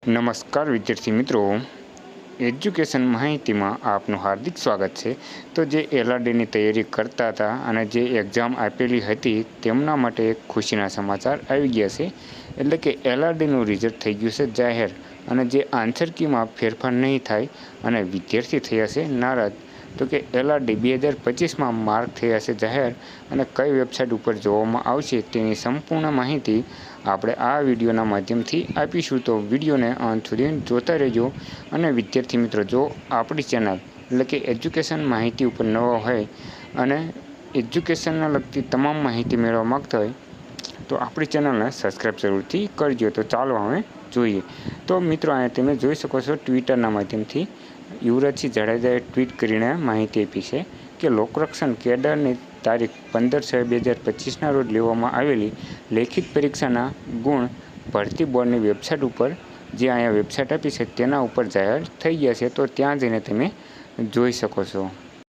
નમસ્કાર વિદ્યાર્થી મિત્રો, એજ્યુકેશન માહિતીમાં આપનું હાર્દિક સ્વાગત છે। તો જે એલઆરડીની તૈયારી કરતા હતા અને જે એક્ઝામ આપેલી હતી તેમના માટે એક ખુશીના સમાચાર આવી ગયા છે। એટલે કે એલઆરડીનું રિઝલ્ટ થઈ ગયું છે જાહેર અને જે આન્સર કીમાં ફેરફાર નહીં થાય અને વિદ્યાર્થી થયા છે નારાજ। તો કે એલઆરડી 2025માં માર્ક થયા છે જાહેર અને કઈ વેબસાઇટ ઉપર જોવામાં આવશે તેની સંપૂર્ણ માહિતી આપણે આ વિડીયોના માધ્યમથી આપીશું। તો વિડીયોને અંત સુધી જોતા રહેજો। અને વિદ્યાર્થી મિત્રો, જો આપણી ચેનલ એટલે કે એજ્યુકેશન માહિતી ઉપર નવા હોય અને એજ્યુકેશનને લગતી તમામ માહિતી મેળવવા માગતા હોય તો આપણી ચેનલને સબસ્ક્રાઈબ જરૂરથી કરજો। તો ચાલો હવે જોઈએ। તો મિત્રો, અહીંયા તમે જોઈ શકો છો ટ્વિટરના માધ્યમથી યુવરાજસિંહ જાડેજાએ ટ્વીટ કરીને માહિતી આપી છે કે લોકરક્ષણ કેડરની તારીખ 15/6/2025ના રોજ લેવામાં આવેલી લેખિત પરીક્ષાના ગુણ ભરતી બોર્ડની વેબસાઇટ ઉપર, જે અહીંયા વેબસાઇટ આપી છે તેના ઉપર જાહેર થઈ ગયા છે। તો ત્યાં જઈને તમે જોઈ શકો છો।